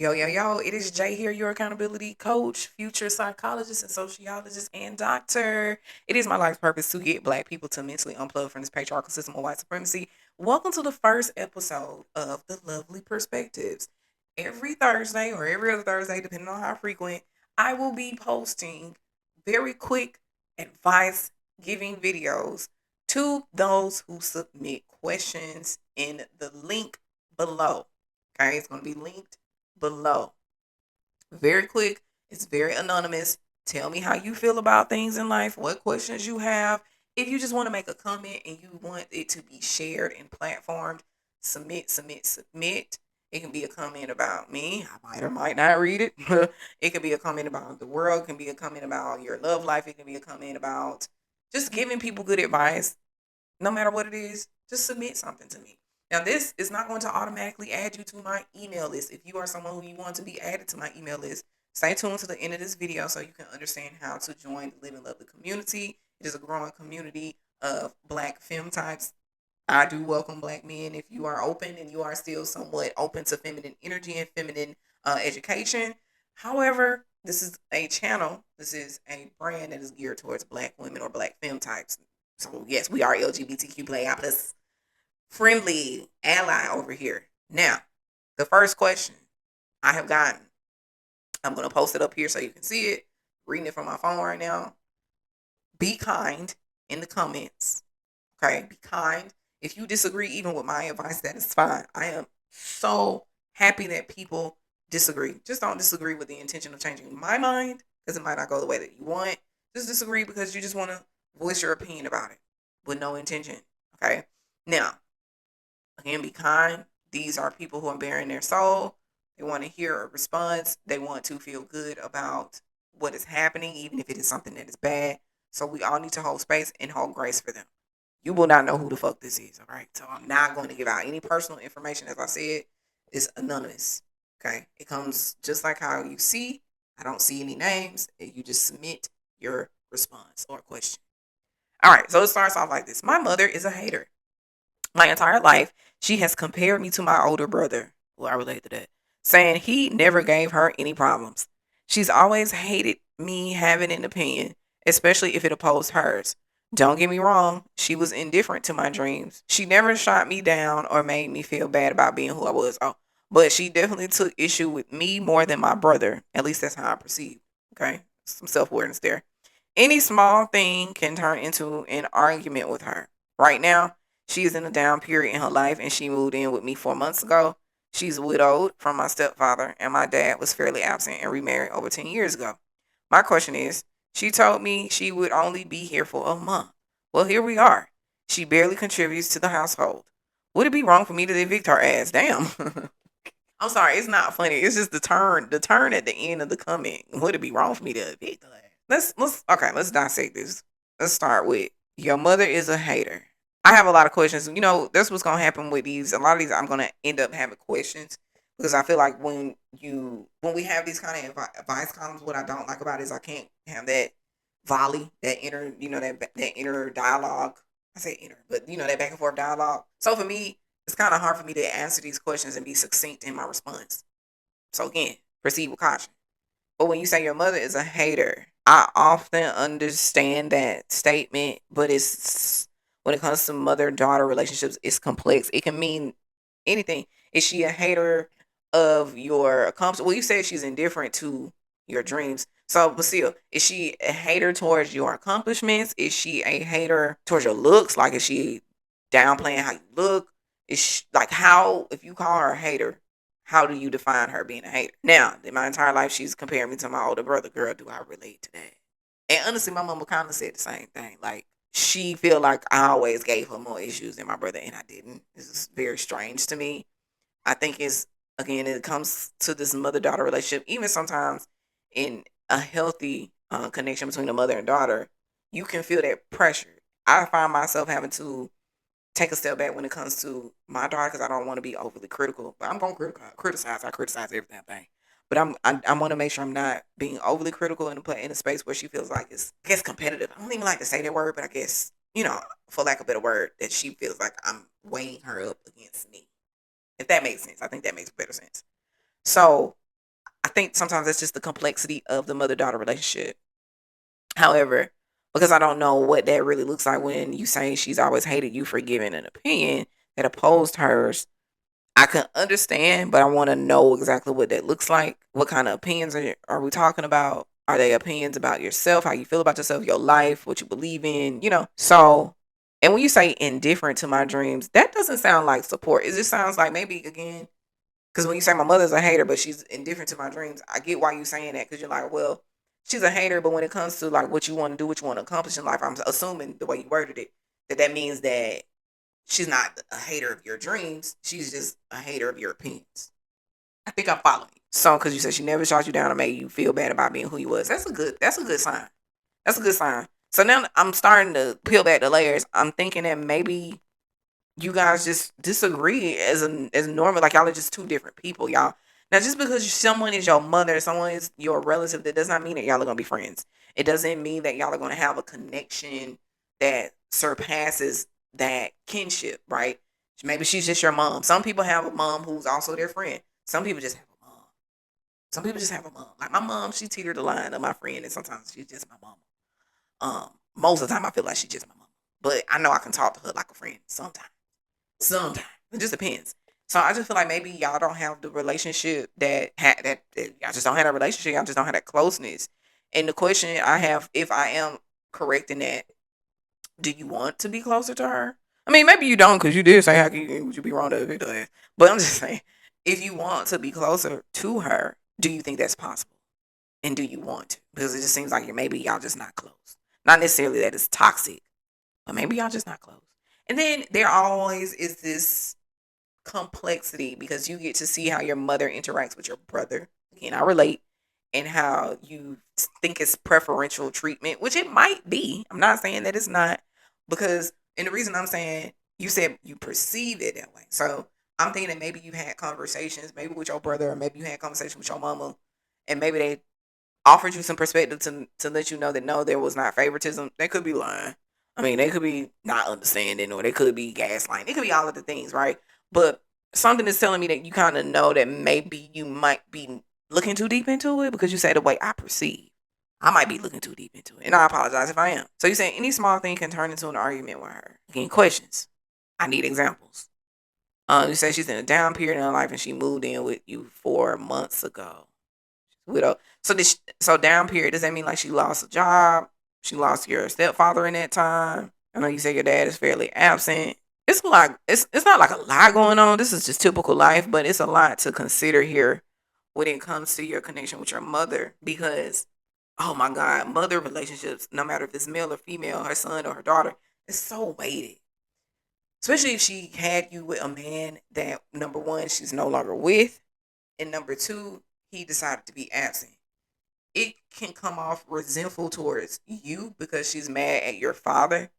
Yo, it is Jay here, your accountability coach, future psychologist and sociologist and doctor. It is my life's purpose to get Black people to mentally unplug from this patriarchal system of white supremacy. Welcome to the first episode of the Lovely Perspectives. Every Thursday or every other Thursday, depending on how frequent, I will be posting very quick advice giving videos to those who submit questions in the link below. Okay, it's going to be linked below. Very quick. It's very anonymous. Tell me how you feel about things in life, what questions you have. If you just want to make a comment and you want it to be shared and platformed, submit. It can be a comment about me. I might or might not read it. It could be a comment about the world. It can be a comment about your love life. It can be a comment about just giving people good advice. No matter what it is, just submit something to me. Now, this is not going to automatically add you to my email list. If you are someone who you want to be added to my email list, stay tuned to the end of this video so you can understand how to join the Live and Love the community. It is a growing community of Black femme types. I do welcome Black men if you are open and you are still somewhat open to feminine energy and feminine education. However, this is a channel, this is a brand that is geared towards Black women or Black femme types. So, yes, we are LGBTQ plus friendly ally over here. Now, the first question I have gotten, I'm going to post it up here so you can see it. Reading it from my phone right now. Be kind in the comments. Okay, be kind. If you disagree even with my advice, that is fine. I am so happy that people disagree. Just don't disagree with the intention of changing my mind because it might not go the way that you want. Just disagree because you just want to voice your opinion about it with no intention. Okay, now, again, be kind. These are people who are bearing their soul. They want to hear a response. They want to feel good about what is happening, even if it is something that is bad. So we all need to hold space and hold grace for them. You will not know who the fuck this is, all right? So I'm not going to give out any personal information. As I said, it's anonymous, okay? It comes just like how you see. I don't see any names. You just submit your response or question. All right, so it starts off like this. My mother is a hater. My entire life, she has compared me to my older brother. Well, I relate to that. Saying he never gave her any problems. She's always hated me having an opinion, especially if it opposed hers. Don't get me wrong, she was indifferent to my dreams. She never shot me down or made me feel bad about being who I was. Oh, but she definitely took issue with me more than my brother. At least that's how I perceive. Okay, some self awareness there. Any small thing can turn into an argument with her. Right now, she is in a down period in her life and she moved in with me 4 months ago. She's widowed from my stepfather, and my dad was fairly absent and remarried over 10 years ago. My question is, she told me she would only be here for a month. Well, here we are. She barely contributes to the household. Would it be wrong for me to evict her ass? Damn. I'm sorry, it's not funny. It's just the turn at the end of the comment. Would it be wrong for me to evict her ass? Let's dissect this. Let's start with your mother is a hater. I have a lot of questions. That's what's gonna happen with these. A lot of these I'm gonna end up having questions because I feel like when we have these kind of advice columns, what I don't like about it is I can't have that volley, that inner, that inner dialogue. I say inner, but that back and forth dialogue. So for me, it's kind of hard for me to answer these questions and be succinct in my response. So again, proceed with caution. But when you say your mother is a hater, I often understand that statement, but it's when it comes to mother daughter relationships, it's complex. It can mean anything. Is she a hater of your accomplishments? Well, you said she's indifferent to your dreams. So, but still, is she a hater towards your accomplishments? Is she a hater towards your looks? Like, is she downplaying how you look? Is she, like, how, if you call her a hater, how do you define her being a hater? Now, in my entire life, she's comparing me to my older brother. Girl, do I relate to that? And honestly, my mama kind of said the same thing. Like, she feel like I always gave her more issues than my brother, and I didn't. This is very strange to me. I think it's, again, it comes to this mother daughter relationship. Even sometimes in a healthy connection between a mother and daughter, you can feel that pressure. I find myself having to take a step back when it comes to my daughter because I don't want to be overly critical. But I'm gonna criticize. I criticize every damn thing. But I want to make sure I'm not being overly critical in a space where she feels like it's, I guess, competitive. I don't even like to say that word, but I guess, for lack of a better word, that she feels like I'm weighing her up against me. If that makes sense, I think that makes better sense. So think sometimes that's just the complexity of the mother-daughter relationship. However, because I don't know what that really looks like when you say she's always hated you for giving an opinion that opposed hers, I can understand, but I want to know exactly what that looks like. What kind of opinions are we talking about? Are they opinions about yourself, how you feel about yourself, your life, what you believe in, So, and when you say indifferent to my dreams, that doesn't sound like support. It just sounds like maybe, again, because when you say my mother's a hater, but she's indifferent to my dreams, I get why you're saying that because you're like, well, she's a hater, but when it comes to like what you want to do, what you want to accomplish in life, I'm assuming the way you worded it, that means that she's not a hater of your dreams. She's just a hater of your opinions. I think I'm following you. So, because you said she never shot you down or made you feel bad about being who you was. That's a good sign. That's a good sign. So now I'm starting to peel back the layers. I'm thinking that maybe you guys just disagree as normal, like y'all are just two different people, y'all. Now, just because someone is your mother, someone is your relative, that does not mean that y'all are gonna be friends. It doesn't mean that y'all are gonna have a connection that surpasses that kinship, right? Maybe she's just your mom. Some people have a mom who's also their friend. Some people just have a mom. Some people just have a mom. Like my mom, she teetered the line of my friend, and sometimes she's just my mom. Most of the time, I feel like she's just my mom, but I know I can talk to her like a friend sometimes. Sometimes it just depends. So I just feel like maybe y'all don't have the relationship that y'all just don't have that relationship. Y'all just don't have that closeness. And the question I have, if I am correct in that, do you want to be closer to her? I mean, maybe you don't because you did say how can would you be wrong to do that? But I'm just saying, if you want to be closer to her, do you think that's possible? And do you want to? Because it just seems like maybe y'all just not close. Not necessarily that it's toxic, but maybe y'all just not close. And then there always is this complexity because you get to see how your mother interacts with your brother. Again, I relate, and how you think it's preferential treatment, which it might be. I'm not saying that it's not, because, and the reason I'm saying, you said you perceive it that way. So I'm thinking that maybe you had conversations, maybe with your brother, or maybe you had conversations with your mama, and maybe they offered you some perspective to let you know that no, there was not favoritism. They could be lying. I mean, they could be not understanding, or they could be gaslighting. It could be all of the things, right? But something is telling me that you kind of know that maybe you might be looking too deep into it, because you say the way I perceive. I might be looking too deep into it, and I apologize if I am. So you saying any small thing can turn into an argument with her. Again, questions. I need examples. You say she's in a down period in her life and she moved in with you 4 months ago. Widow. So down period, does that mean like she lost a job? She lost your stepfather in that time? I know you say your dad is fairly absent. It's a lot. It's not like a lot going on. This is just typical life, but it's a lot to consider here when it comes to your connection with your mother, because oh my God, mother relationships, no matter if it's male or female, her son or her daughter, it's so weighted. Especially if she had you with a man that, number one, she's no longer with, and number two, he decided to be absent. It can come off resentful towards you because she's mad at your father.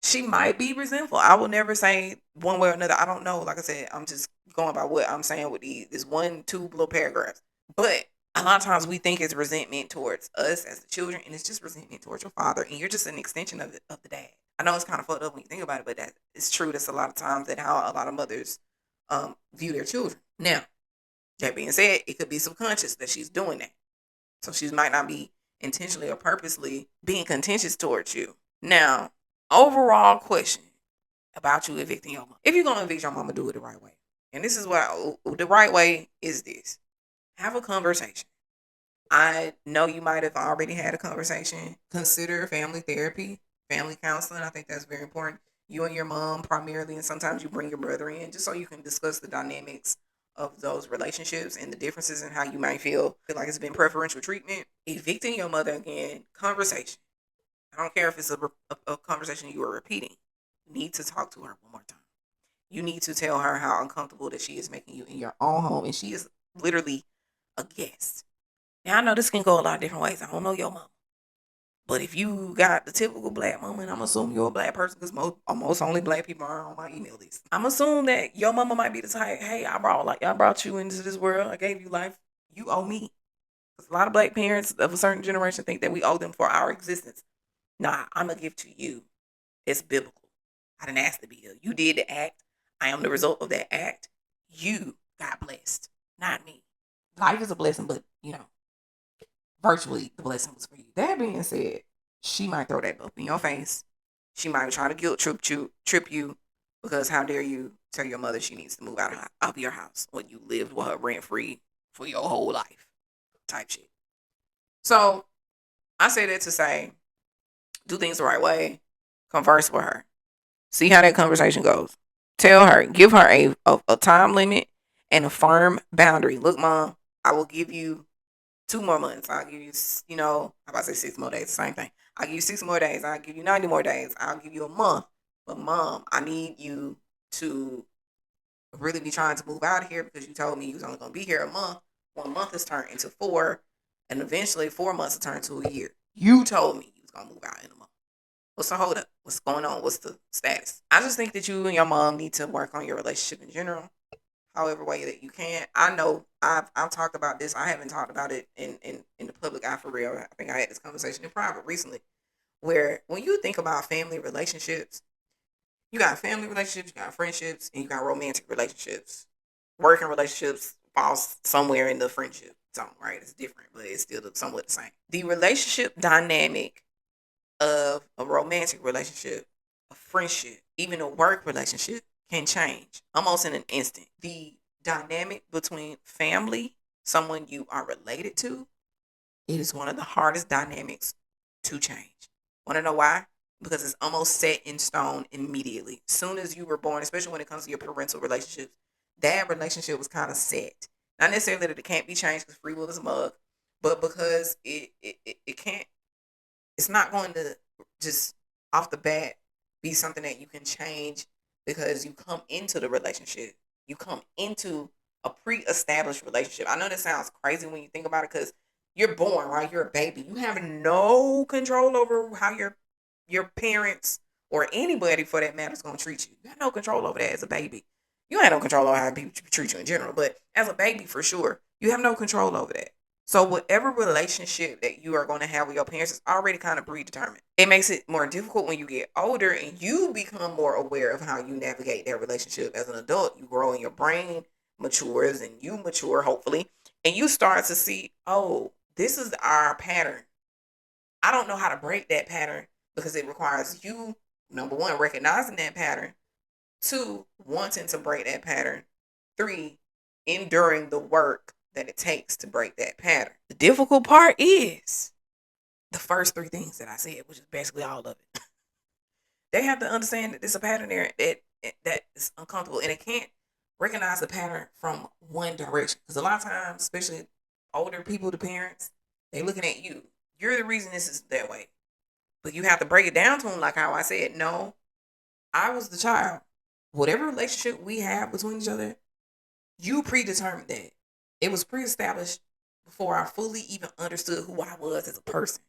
She might be resentful. I will never say one way or another. I don't know. Like I said, I'm just going by what I'm saying with this one, two little paragraphs. But a lot of times we think it's resentment towards us as the children, and it's just resentment towards your father, and you're just an extension of the dad. I know it's kind of fucked up when you think about it, but that it's true. That's a lot of times that how a lot of mothers view their children. Now, that being said, it could be subconscious that she's doing that. So she might not be intentionally or purposely being contentious towards you. Now, overall question about you evicting your mom. If you're going to evict your mama, do it the right way. And this is what the right way is this. Have a conversation. I know you might have already had a conversation. Consider family therapy, family counseling. I think that's very important. You and your mom primarily, and sometimes you bring your brother in just so you can discuss the dynamics of those relationships and the differences in how you might feel like it's been preferential treatment. Evicting your mother, again, conversation. I don't care if it's a conversation you are repeating. You need to talk to her one more time. You need to tell her how uncomfortable that she is making you in your own home, and she is literally a guest. Now, I know this can go a lot of different ways. I don't know your mom. But if you got the typical black mama, and I'm assuming you're a black person because most only black people are on my email list. I'm assuming that your mama might be the type, hey, I brought you into this world. I gave you life. You owe me. Because a lot of black parents of a certain generation think that we owe them for our existence. Nah, I'm going to give to you. It's biblical. I didn't ask to be here. You did the act. I am the result of that act. You got blessed, not me. life is a blessing, but virtually the blessing was for you. That being said, she might throw that up in your face. She might try to guilt trip you because how dare you tell your mother she needs to move out of your house when you lived with her rent free for your whole life, type shit. So I say that to say, do things the right way, converse with her, see how that conversation goes. Tell her, give her a time limit and a firm boundary. Look, mom, I will give you 2 more months. I'll give you, I'm about to say 6 more days, the same thing. I'll give you 6 more days. I'll give you 90 more days. I'll give you a month. But mom, I need you to really be trying to move out of here because you told me you was only going to be here a month. 1 month has turned into 4, and eventually 4 months will turn to a year. You told me you was going to move out in a month. What's the hold up? What's going on? What's the status? I just think that you and your mom need to work on your relationship in general, however way that you can. I know I've talked about this. I haven't talked about it in the public eye for real. I think I had this conversation in private recently, where when you think about family relationships, you got family relationships, you got friendships, and you got romantic relationships. Working relationships falls somewhere in the friendship zone, right? It's different, but it's still somewhat the same. The relationship dynamic of a romantic relationship, a friendship, even a work relationship can change almost in an instant. The dynamic between family, someone you are related to, it is one of the hardest dynamics to change. Want to know why? Because it's almost set in stone immediately. Soon as you were born, especially when it comes to your parental relationships, that relationship was kind of set. Not necessarily that it can't be changed because free will is a mug, but because it can't, it's not going to just off the bat be something that you can change because you come into the relationship. You come into a pre-established relationship. I know that sounds crazy when you think about it because you're born, right? You're a baby. You have no control over how your parents or anybody for that matter is going to treat you. You have no control over that as a baby. You have no control over how people treat you in general, but as a baby, for sure, you have no control over that. So whatever relationship that you are going to have with your parents is already kind of predetermined. It makes it more difficult when you get older and you become more aware of how you navigate that relationship as an adult. You grow and your brain matures and you mature, hopefully, and you start to see, oh, this is our pattern. I don't know how to break that pattern because it requires you, number one, recognizing that pattern, two, wanting to break that pattern, three, enduring the work that it takes to break that pattern. The difficult part is the first three things that I said, which is basically all of it. They have to understand that there's a pattern there that is uncomfortable, and they can't recognize the pattern from one direction. Because a lot of times, especially older people, the parents, they looking at you. You're the reason this is that way. But you have to break it down to them, like how I said, no, I was the child. Whatever relationship we have between each other, you predetermined that. It was pre-established before I fully even understood who I was as a person.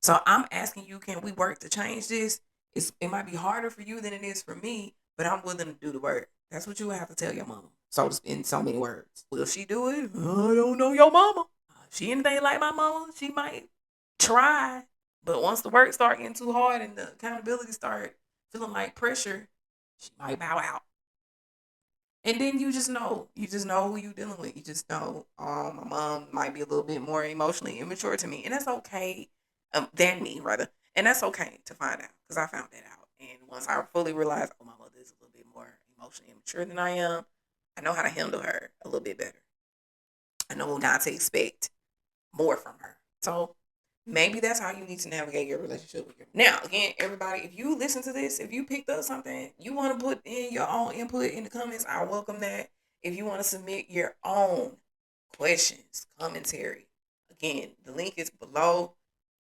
So I'm asking you, can we work to change this? It might be harder for you than it is for me, but I'm willing to do the work. That's what you have to tell your mama. So in so many words. Will she do it? I don't know your mama. If she anything like my mama, she might try. But once the work start getting too hard and the accountability start feeling like pressure, she might bow out. And then you just know who you dealing with. You just know, my mom might be a little bit more emotionally immature to me, and that's okay, than me rather, and that's okay to find out because I found that out. And once I fully realized, oh, my mother is a little bit more emotionally immature than I am, I know how to handle her a little bit better. I know not to expect more from her. So maybe that's how you need to navigate your relationship with your. Now, again, everybody, if you listen to this, if you picked up something, you want to put in your own input in the comments, I welcome that. If you want to submit your own questions, commentary, again, the link is below.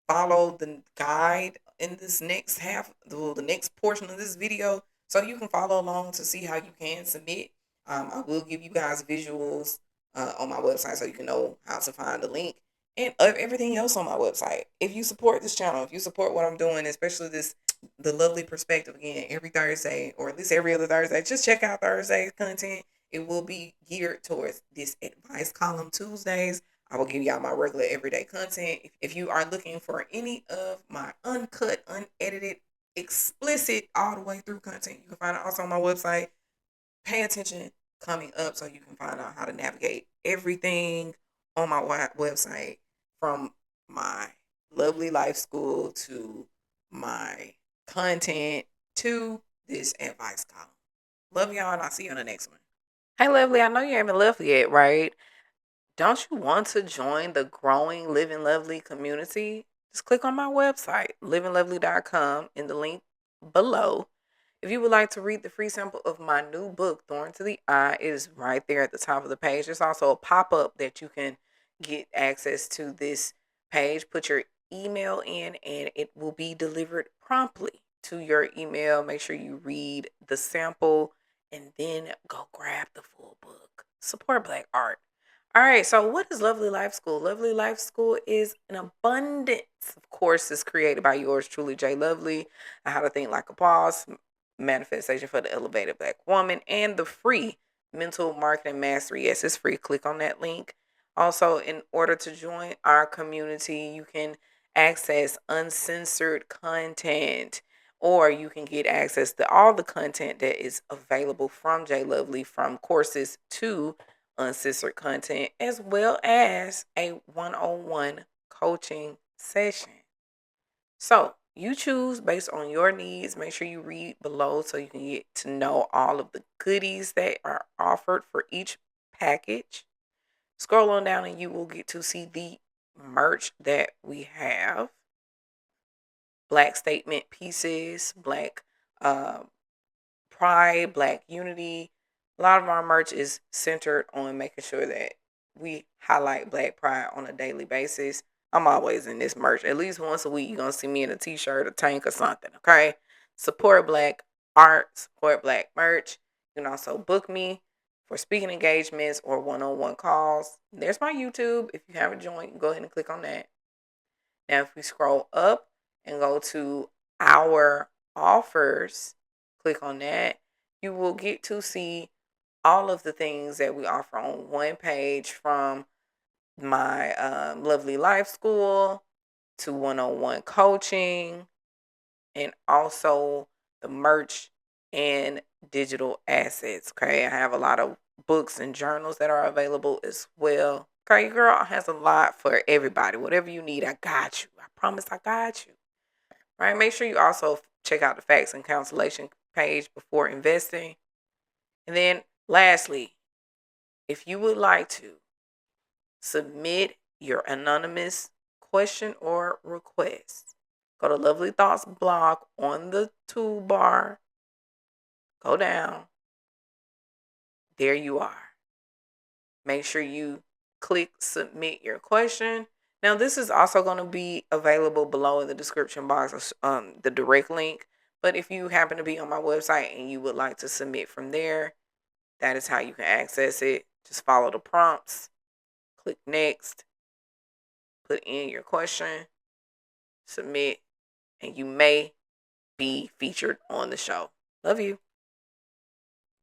Follow the guide in this next the next portion of this video, so you can follow along to see how you can submit. I will give you guys visuals on my website so you can know how to find the link and everything else on my website. If you support this channel, if you support what I'm doing, especially the lovely perspective, again, every Thursday or at least every other Thursday, just check out Thursday's content. It will be geared towards this advice column Tuesdays. I will give y'all my regular everyday content. If you are looking for any of my uncut, unedited, explicit, all the way through content, you can find it also on my website. Pay attention coming up so you can find out how to navigate everything on my website, from my lovely life school to my content to this advice column. Love y'all, and I'll see you on the next one. Hey, Lovely, I know you haven't left yet, right? Don't you want to join the growing Living Lovely community? Just click on my website, livinglovely.com, in the link below. If you would like to read the free sample of my new book, Thorn to the Eye, it is right there at the top of the page. There's also a pop-up that you can get access to this page. Put your email in and it will be delivered promptly to your email. Make sure you read the sample and then go grab the full book. Support Black art. All right, so what is Lovely Life School? Lovely Life School is an abundance of courses created by yours truly, J. Lovely, on how to think like a boss, manifestation for the elevated Black woman, and the free mental marketing mastery. Yes, it's free. Click on that link. Also, in order to join our community, you can access uncensored content, or you can get access to all the content that is available from J. Lovely, from courses to uncensored content, as well as a one-on-one coaching session. So you choose based on your needs. Make sure you read below so you can get to know all of the goodies that are offered for each package. Scroll on down and you will get to see the merch that we have. Black statement pieces, Black pride, Black unity. A lot of our merch is centered on making sure that we highlight Black pride on a daily basis. I'm always in this merch. At least once a week, you're going to see me in a t-shirt, a tank, or something, okay? Support Black art, support Black merch. You can also book me for speaking engagements or one-on-one calls. There's my YouTube. If you haven't joined, go ahead and click on that. Now, if we scroll up and go to our offers, click on that, you will get to see all of the things that we offer on one page, from my Lovely Life School to one-on-one coaching, and also the merch and digital assets. Okay, I have a lot of books and journals that are available as well. Okay, girl has a lot for everybody. Whatever you need, I got you. I promise I got you. Right? Make sure you also check out the facts and cancellation page before investing. And then lastly, if you would like to submit your anonymous question or request, go to Lovely Thoughts blog on the toolbar. Go down. There you are. Make sure you click submit your question. Now, this is also going to be available below in the description box, the direct link. But if you happen to be on my website and you would like to submit from there, that is how you can access it. Just follow the prompts, click next, put in your question, submit, and you may be featured on the show. Love you.